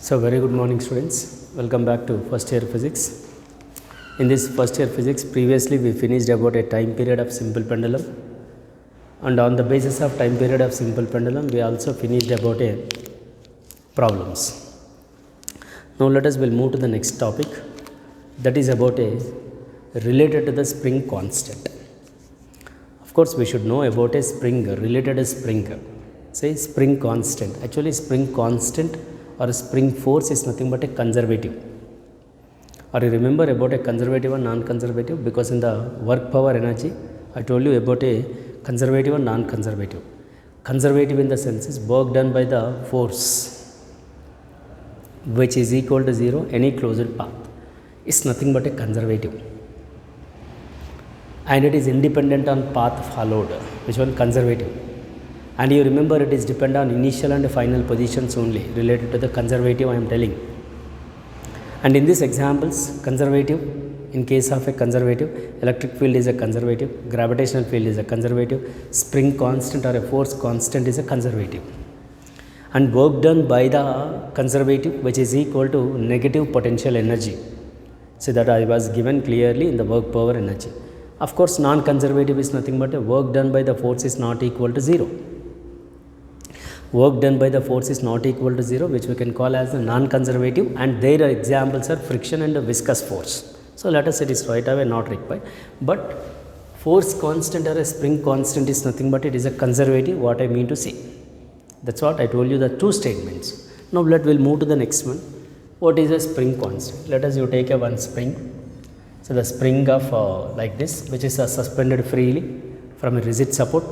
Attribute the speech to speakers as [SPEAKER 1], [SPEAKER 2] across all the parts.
[SPEAKER 1] So very good morning students, welcome back to first year physics. In this first year physics, previously we finished about a time period of simple pendulum, and on the basis of time period of simple pendulum we also finished about a problems. Now let us will move to the next topic, that is about a related to the spring constant. Of course we should know about a spring related to spring. Say spring constant. Actually spring constant or spring force is nothing but a conservative. Or you remember about a conservative and non-conservative, because in the work power energy I told you about a conservative and non-conservative. Conservative in the sense is work done by the force which is equal to 0 any closed path is nothing but a conservative, and it is independent on path followed, which one conservative. And you remember it is depend on initial and final positions only, related to the conservative I am telling. And in these examples, conservative, in case of a conservative, electric field is a conservative, gravitational field is a conservative, spring constant or a force constant is a conservative, and work done by the conservative which is equal to negative potential energy. So that I was given clearly in the work power energy. Of course non-conservative is nothing but a work done by the force is not equal to 0. Work done by the force is not equal to 0, which we can call as the non-conservative, and their examples are friction and viscous force. So let us say it is right away not required, but force constant or a spring constant is nothing but it is a conservative, what I mean to say. That's what I told you, the two statements. Now let we'll move to the next one. What is a spring constant? Let us you take a one spring. So the spring of like this, which is suspended freely from a rigid support,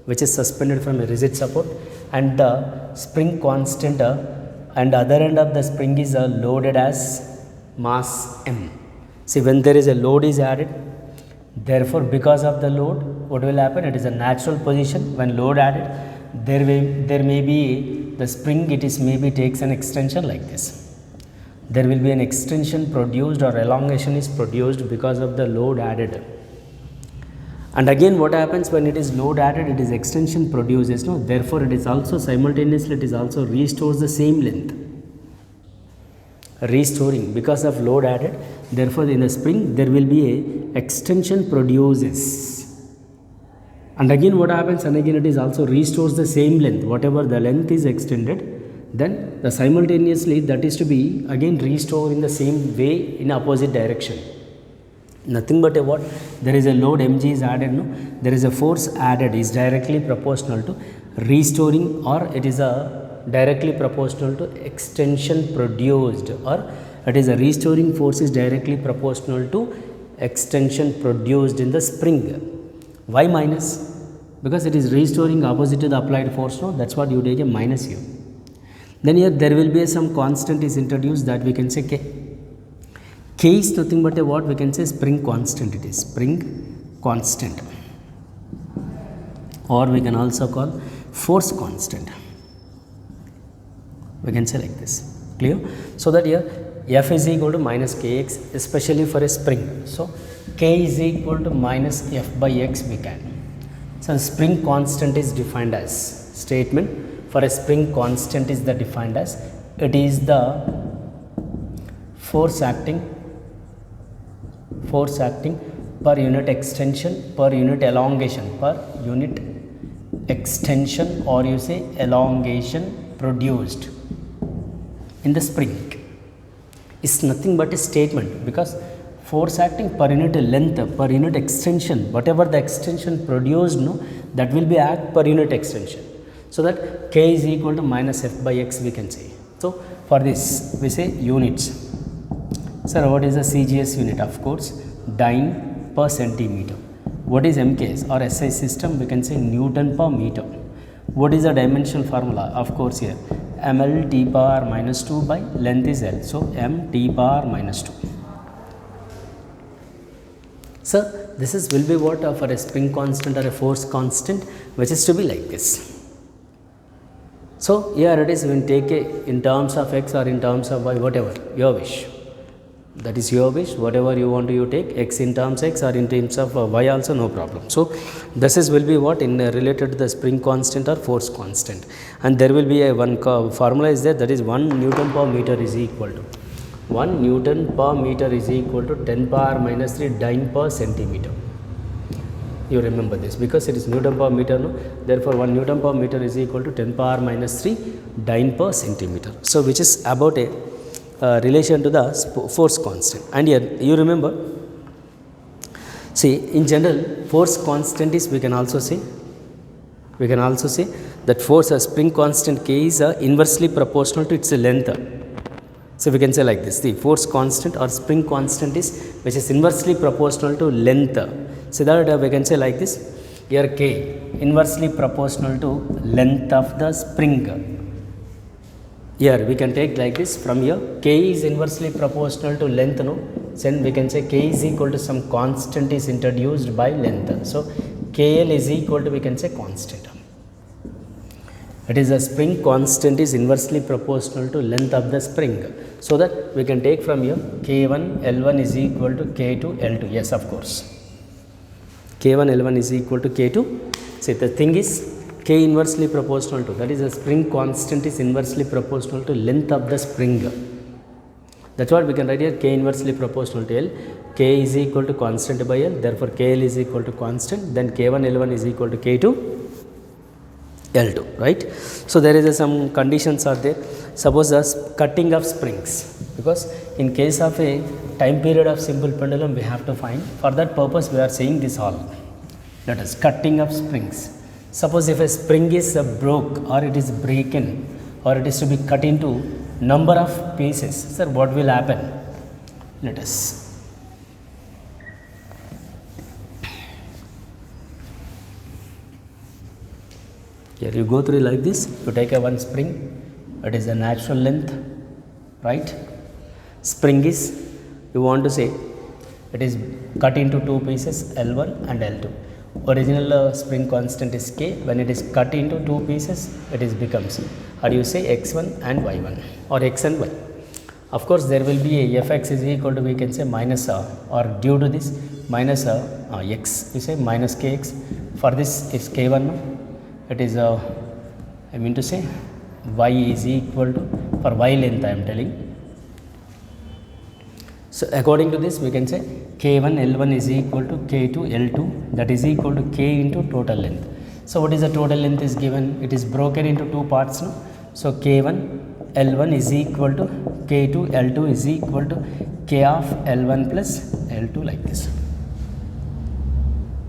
[SPEAKER 1] which is suspended from a rigid support, and the spring constant and other end of the spring is loaded as mass m. See, when there is a load is added, therefore because of the load, what will happen? It is a natural position. When load added, there may be the spring, it is maybe takes an extension like this. There will be an extension produced or elongation is produced because of the load added. And again what happens when it is load added, it is extension produces, no? Therefore it is also simultaneously it is also restores the same length. Restoring because of load added, therefore in the spring there will be a extension produces. And again what happens, and again it is also restores the same length, whatever the length is extended, then the simultaneously that is to be again restored in the same way in opposite direction. Nothing but a what? There is a load mg is added, no? There is a force added is directly proportional to restoring, or it is a directly proportional to extension produced, or it is a restoring force is directly proportional to extension produced in the spring. Why minus? Because it is restoring opposite to the applied force, no? That's what you take a minus here. Then here there will be some constant is introduced, that we can say k. K is nothing but a what we can say spring constant, it is spring constant, or we can also call force constant, we can say like this. Clear? So that here F is equal to minus kx, especially for a spring. So K is equal to minus F by x we can. So spring constant is defined as, statement for a spring constant is the defined as, it is the force acting per unit extension, per unit elongation, per unit extension, or you say elongation produced in the spring is nothing but a statement, because force acting per unit length, per unit extension, whatever the extension produced, no, that will be act per unit extension. So that K is equal to minus F by x we can say. So for this we say units. Sir, what is the CGS unit? Of course, dyne per centimeter. What is MKS or SI system? We can say Newton per meter. What is the dimensional formula? Of course, here ml t power minus 2 by length is L. So m t power minus 2. So this is will be what for a spring constant or a force constant, which is to be like this. So here it is, when take a in terms of x or in terms of y, whatever your wish. That is your wish, whatever you want to you take, x in terms x or in terms of y also, no problem. So this is will be what in related to the spring constant or force constant, and there will be a one formula is there, that is 1 Newton per meter is equal to 1 Newton per meter is equal to 10 power minus 3 dyne per centimeter. You remember this because it is Newton per meter, no? Therefore 1 Newton per meter is equal to 10 power minus 3 dyne per centimeter. So which is about a relation to the force constant. And here you remember, see in general force constant is, we can also say that force a spring constant K is inversely proportional to its length. So we can say like this, the force constant or spring constant is which is inversely proportional to length. So that we can say like this, here K inversely proportional to length of the spring. Here we can take like this, from here K is inversely proportional to length, no? Then we can say K is equal to some constant is introduced by length. So KL is equal to, we can say, constant. It is a spring constant is inversely proportional to length of the spring. So that we can take from here K1 L1 is equal to K2 L2. Yes, of course. K1 L1 is equal to K2. See, the thing is K inversely proportional to, that is a spring constant is inversely proportional to length of the spring. That's what we can write here, K inversely proportional to L. K is equal to constant by L, therefore KL is equal to constant. Then K1 L1 is equal to K2 L2, right? So there is some conditions are there. Suppose the cutting of springs, because in case of a time period of simple pendulum we have to find, for that purpose we are saying this all, that is cutting of springs. Suppose if a spring is broke or it is breaking or it is to be cut into number of pieces, sir, what will happen? Let us. Here you go through like this, you take a one spring, it is a natural length, right? Spring is, you want to say, it is cut into two pieces, L1 and L2. Original spring constant is K, when it is cut into two pieces, it is becomes, or you say x1 and y1 or x and y. Of course, there will be a fx is equal to, we can say, minus or due to this minus x, you say minus kx. For this is k1. It is I mean to say y is equal to, for y length I am telling. So according to this we can say K1 L1 is equal to K2 L2, that is equal to K into total length. So what is the total length is given? It is broken into two parts, no? So K1 L1 is equal to K2 L2 is equal to K of L1 plus L2, like this.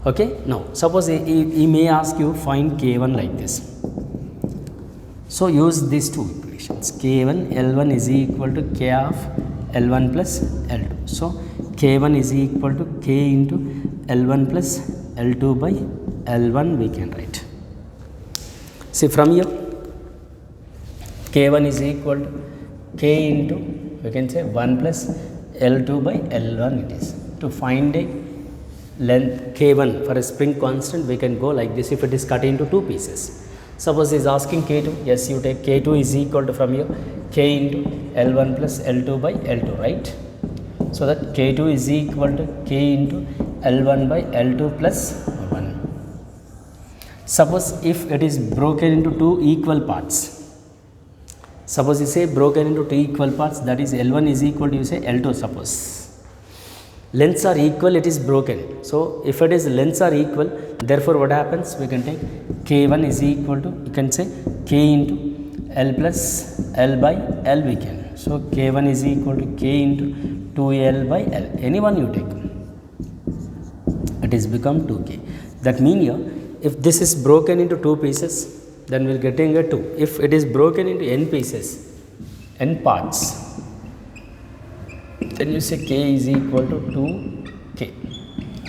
[SPEAKER 1] Okay, now suppose he may ask you find K1 like this. So use these two equations. K1 L1 is equal to K of L1 plus L2. So K1 is equal to K into L1 plus L2 by L1 we can write. See from here K1 is equal to K into, we can say, 1 plus L2 by L1 it is. To find a length K1 for a spring constant we can go like this if it is cut into two pieces. Suppose he is asking K2, yes, you take K2 is equal to from here K into L1 plus L2 by L2, right? So that K2 is equal to K into L1 by L2 plus 1. Suppose if it is broken into two equal parts, suppose you say broken into two equal parts, that is L1 is equal to, you say, L2 suppose. Lengths are equal, it is broken. So if it is lengths are equal, therefore what happens? We can take K1 is equal to, you can say, K into L plus L by L we can. So K1 is equal to K into 2L by L. Anyone you take, it is become 2K. That means here, if this is broken into two pieces, then we will getting a 2. If it is broken into n pieces, n parts, then you say K is equal to 2K,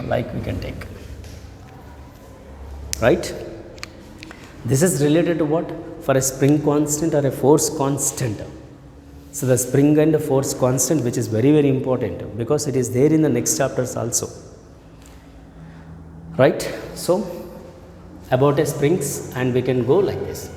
[SPEAKER 1] like we can take, right? This is related to what? For a spring constant or a force constant. So the spring and the force constant, which is very, very important because it is there in the next chapters also, right? So about a springs, and we can go like this.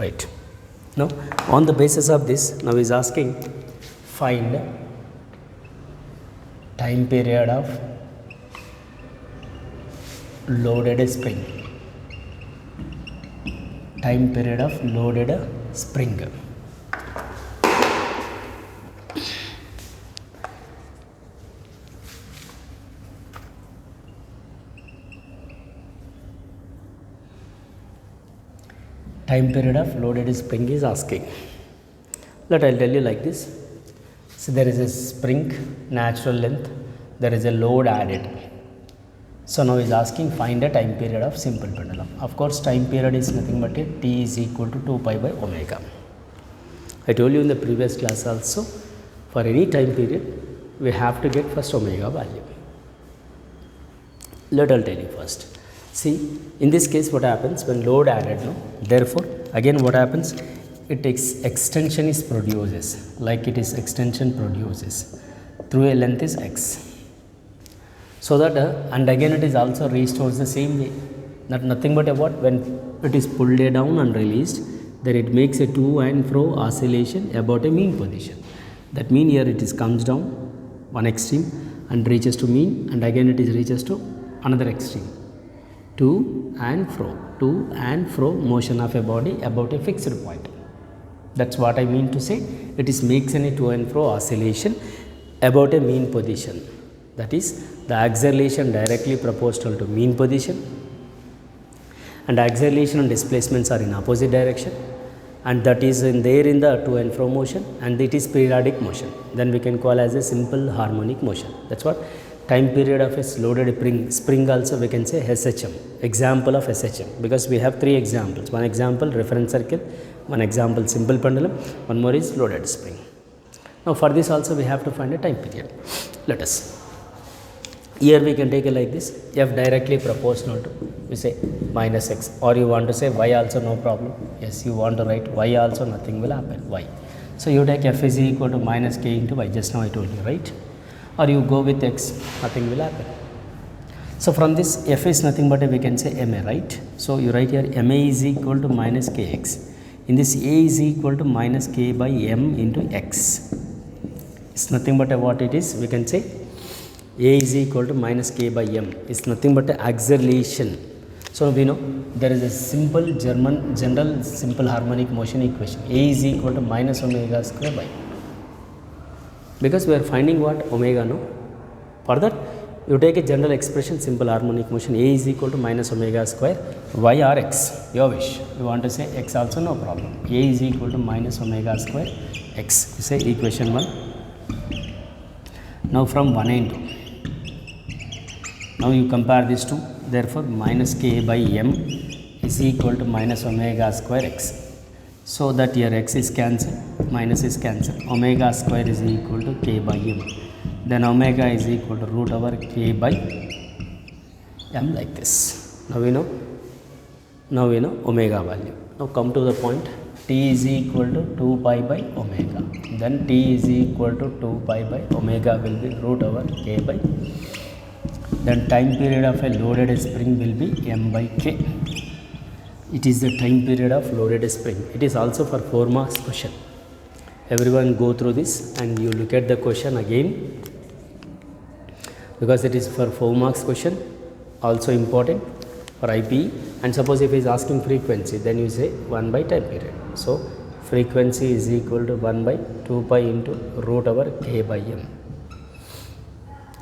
[SPEAKER 1] right. Now on the basis of this, now is asking find time period of loaded spring. Time period of loaded spring. Time period of loaded spring is asking. Let I'll tell you like this. So there is a spring, natural length, there is a load added. So now is asking find a time period of simple pendulum. Of course time period is nothing but a t is equal to 2 pi by omega. I told you in the previous class also, for any time period we have to get first omega value. Let I'll tell you first. See, in this case what happens when load added, no? Therefore again what happens, it takes extension is produces, like it is extension produces through a length is x. So that and again it is also restores the same way, that nothing but a what, when it is pulled down and released, then it makes a to and fro oscillation about a mean position. That mean here it is comes down one extreme and reaches to mean, and again it is reaches to another extreme. To and fro motion of a body about a fixed point. That's what I mean to say. It is makes any to and fro oscillation about a mean position. That is the acceleration directly proportional to mean position, and acceleration and displacements are in opposite direction, and that is in there in the to and fro motion, and it is periodic motion. Then we can call as a simple harmonic motion. That's what time period of a loaded spring also we can say SHM, example of SHM, because we have three examples. One example reference circle, one example simple pendulum, one more is loaded spring. Now for this also we have to find a time period. Let us, here we can take it like this, f directly proportional to, we say minus x, or you want to say y also, no problem. Yes, you want to write y also, nothing will happen, y. So you take f is equal to minus k into y, just now I told you, right? Or you go with x, nothing will happen. So from this f is nothing but we can say ma, right? So you write here ma is equal to minus kx. In this a is equal to minus k by m into x. It's nothing but what it is, we can say a is equal to minus k by m. It's nothing but acceleration. So we know there is a simple general simple harmonic motion equation. A is equal to minus omega square by, because we are finding what, omega, no? For that you take a general expression, simple harmonic motion, a is equal to minus omega square y or x, your wish. You want to say x also, no problem. A is equal to minus omega square x, you say equation 1. Now from 1 and 2, now you compare these two, therefore minus k by m is equal to minus omega square x. So that here x is cancelled, minus is cancelled, omega square is equal to k by m. Then omega is equal to root over k by m, like this. Now we know omega value. Now come to the point, t is equal to 2 pi by omega. Then t is equal to 2 pi by omega will be root over k by. Then time period of a loaded spring will be m by k. It is the time period of loaded spring. It is also for 4 marks question. Everyone go through this and you look at the question again, because it is for 4 marks question, also important for IP. And suppose if he is asking frequency, then you say 1 by time period. So frequency is equal to 1 by 2 pi into root over k by m.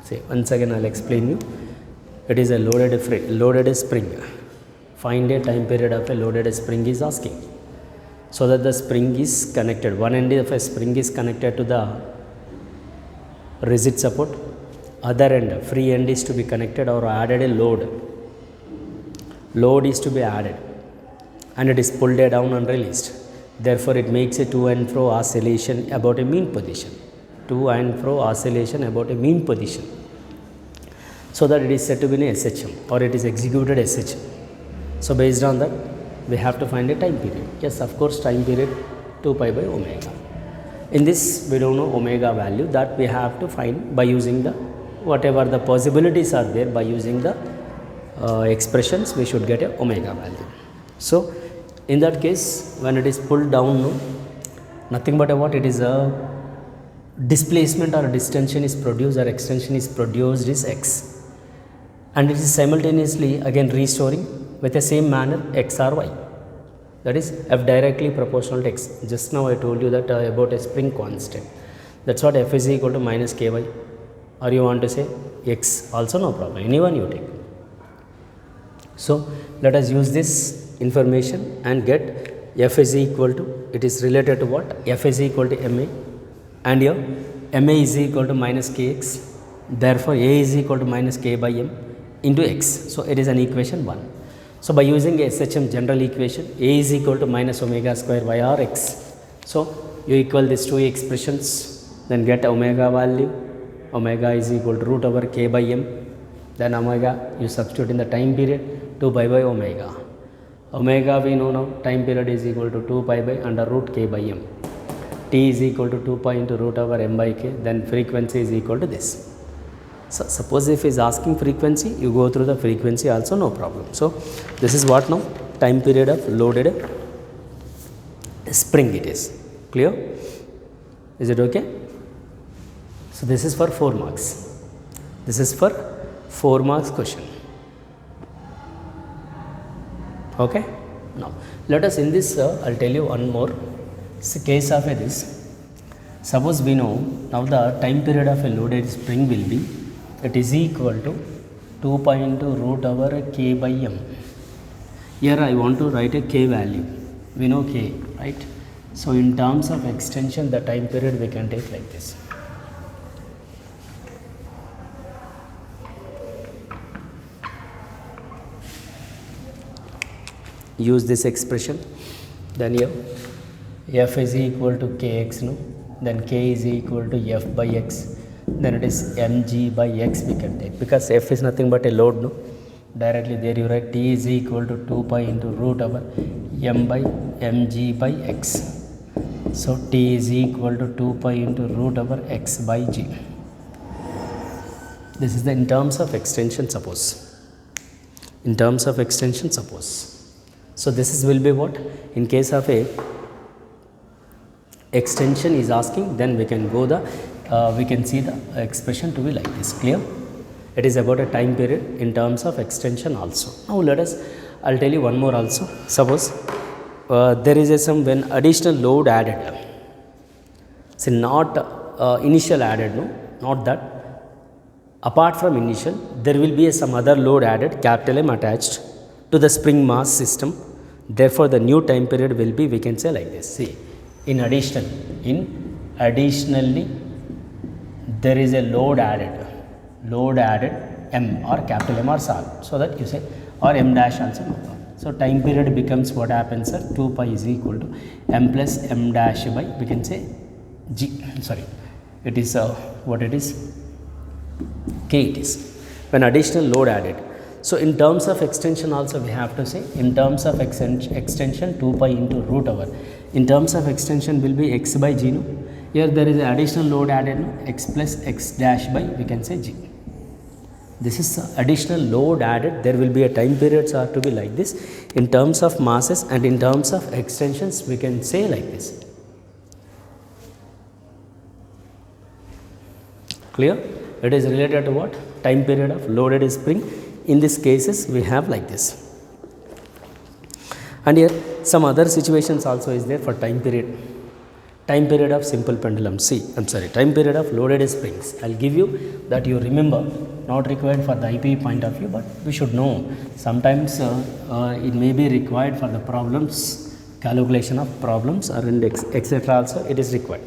[SPEAKER 1] Say once again I'll explain you. It is a loaded spring. Find a time period of a loaded spring is asking. So that the spring is connected, one end of a spring is connected to the rigid support, other end, free end is to be connected or added a load. Load is to be added and it is pulled down and released. Therefore it makes a to and fro oscillation about a mean position. To and fro oscillation about a mean position. So that it is said to be an SHM, or it is executed SHM. So based on that, we have to find a time period. Yes, of course, time period 2 pi by omega. In this, we don't know omega value, that we have to find by using the, whatever the possibilities are there, by using the expressions, we should get a omega value. So In that case, when it is pulled down, no, nothing but a what, it is a displacement or distension is produced or extension is produced is x, and it is simultaneously again restoring with the same manner x or y, that is f directly proportional to x. Just now I told you that about a spring constant, that's what f is equal to minus ky, or you want to say x also, no problem, anyone you take. So let us use this information and get f is equal to, it is related to what, f is equal to ma, and here ma is equal to minus kx, therefore a is equal to minus k by m into x. So it is an equation 1. So by using a SHM general equation, a is equal to minus omega square y r x. So you equal these two expressions, then get omega value, omega is equal to root over k by m, then omega you substitute in the time period, 2 pi by omega. Omega we know now, time period is equal to 2 pi by under root k by m. T is equal to 2 pi into root over m by k, then frequency is equal to this. So suppose if he is asking frequency, you go through the frequency also, no problem. So this is what now, time period of loaded spring it is. Clear? Is it okay? So this is for 4 marks. This is for 4 marks question. Okay? Now let us in this, I'll tell you one more. It's a case of this. Suppose we know now the time period of a loaded spring will be, it is equal to 2 pi into root over k by m. Here I want to write a k value. We know k, right? So in terms of extension, the time period we can take like this. Use this expression, then here f is equal to kx, no, then k is equal to f by x, then it is mg by x we can take, because f is nothing but a load, no, directly there you write t is equal to 2 pi into root over m by mg by x. So t is equal to 2 pi into root over x by g. This is the in terms of extension, suppose. In terms of extension, suppose. So this is will be what, in case of a extension is asking, then we can go the we can see the expression to be like this. Clear? It is about a time period in terms of extension also. Now let us, I'll tell you one more also. Suppose there is a some when additional load added, see not initial added, no, not that, apart from initial there will be some other load added, capital M attached to the spring mass system. Therefore the new time period will be, we can say like this. See, in additionally there is a load added m or capital M or small, so that you say, or m dash also. So time period becomes what happens, sir, 2 pi is equal to m plus m dash by, we can say g, sorry, it is what it is, k it is, when additional load added. So in terms of extension also we have to say, in terms of extension 2 pi into root over, in terms of extension will be x by g, no? Here there is an additional load added, no? X plus x dash by, we can say g. This is additional load added, there will be a time periods are to be like this. In terms of masses and in terms of extensions we can say like this. Clear? It is related to what? Time period of loaded spring. In these cases we have like this. And here some other situations also is there for time period. Time period of simple pendulum. See, I'm sorry, time period of loaded springs. I'll give you that you remember, not required for the IP point of view, but we should know. Sometimes it may be required for the problems, calculation of problems or index, etc. also it is required.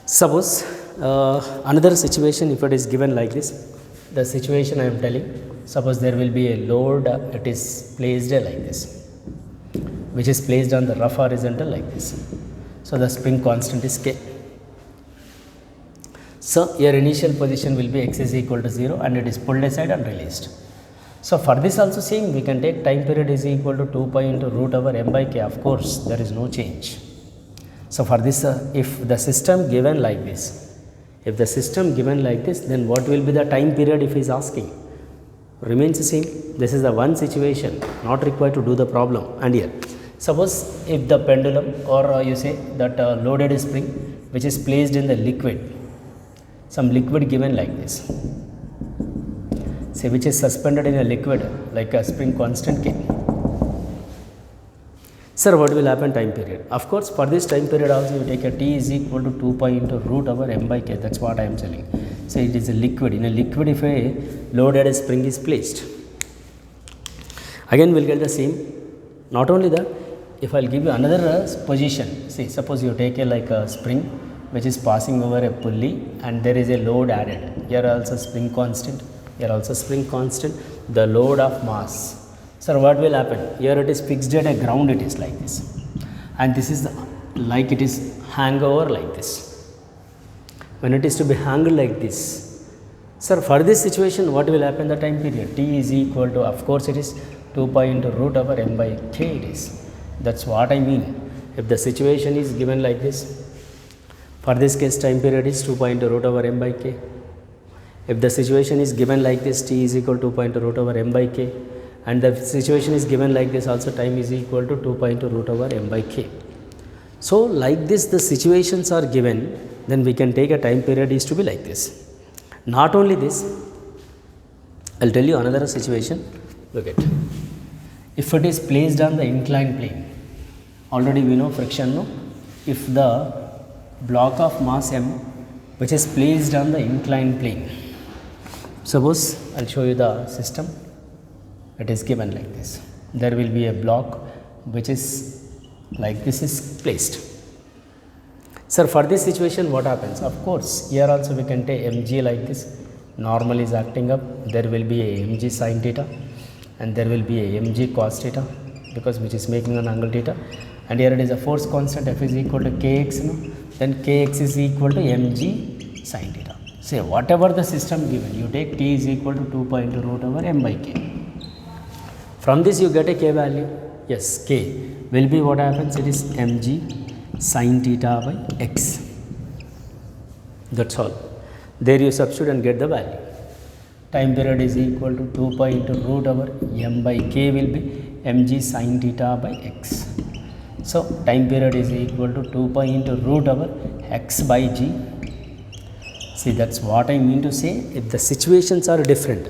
[SPEAKER 1] Suppose another situation, if it is given like this, the situation I am telling, suppose there will be a load, it is placed like this, which is placed on the rough horizontal like this. So the spring constant is k. So your initial position will be x is equal to 0 and it is pulled aside and released. So for this also same, we can take time period is equal to 2 pi into root over m by k. Of course there is no change. So for this if the system given like this, if the system given like this, then what will be the time period if he is asking? Remains the same. This is the one situation, not required to do the problem. And here Suppose if the pendulum or you say that loaded spring which is placed in the liquid, some liquid given like this, say which is suspended in a liquid like a spring constant K. Sir, what will happen time period? Of course, for this time period also you take a T is equal to 2 pi into root over m by K. That's what I am telling. So it is a liquid. In a liquid, if a loaded spring is placed, again we'll get the same. Not only that, if I'll give you another position, see, suppose you take a like a spring which is passing over a pulley and there is a load added. Here also spring constant, here also spring constant, the load of mass. Sir, what will happen? Here it is fixed at a ground, it is like this, and this is the, like it is hang over like this. When it is to be hanged like this, sir, for this situation what will happen? The time period T is equal to, of course it is 2 pi into root over m by K it is. That's what I mean. If the situation is given like this, for this case time period is 2 pi into root over m by K. If the situation is given like this, T is equal to 2 pi into root over m by K, and the situation is given like this also, time is equal to 2 pi into root over m by K. So like this the situations are given, then we can take a time period is to be like this. Not only this, I'll tell you another situation. Look at, if it is placed on the inclined plane, already we know friction, no? If the block of mass m which is placed on the inclined plane, suppose I'll show you the system. It is given like this. There will be a block which is like this is placed. Sir, for this situation what happens? Of course, here also we can take mg like this. Normal is acting up. There will be a mg sin theta and there will be a mg cos theta, because which is making an angle theta. And here it is a force constant, F is equal to kx. No? Then kx is equal to mg sin theta. Say whatever the system given, you take T is equal to 2 pi into root over m by K. From this you get a K value. Yes, K will be what happens? It is mg sin theta by x. That's all. There you substitute and get the value. Time period is equal to 2 pi into root over m by K will be mg sin theta by x. So time period is equal to 2 pi into root over x by g. See, that's what I mean to say. If the situations are different,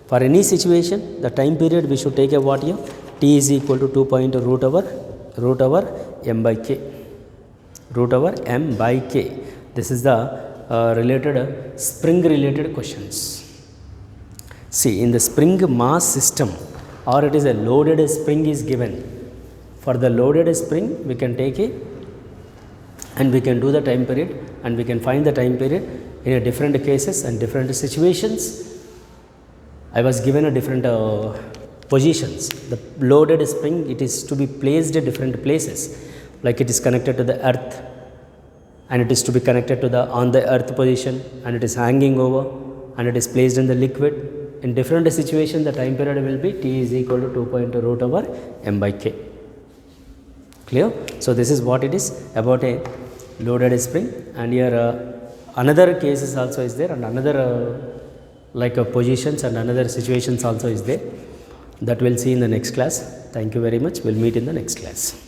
[SPEAKER 1] for any situation, the time period we should take a what here? T is equal to 2 pi into root over m by K. Root over m by K. This is the related spring related questions. See, in the spring mass system, or it is a loaded spring is given. For the loaded spring, we can take it and we can do the time period, and we can find the time period in a different cases and different situations. I was given a different positions. The loaded spring, it is to be placed at different places, like it is connected to the earth, and it is to be connected to the on the earth position, and it is hanging over, and it is placed in the liquid. In different situation, the time period will be T is equal to 2 pi into root over m by K. Clear? So this is what it is about a loaded spring, and here another cases also is there, and another like positions and another situations also is there. That we'll see in the next class. Thank you very much. We'll meet in the next class.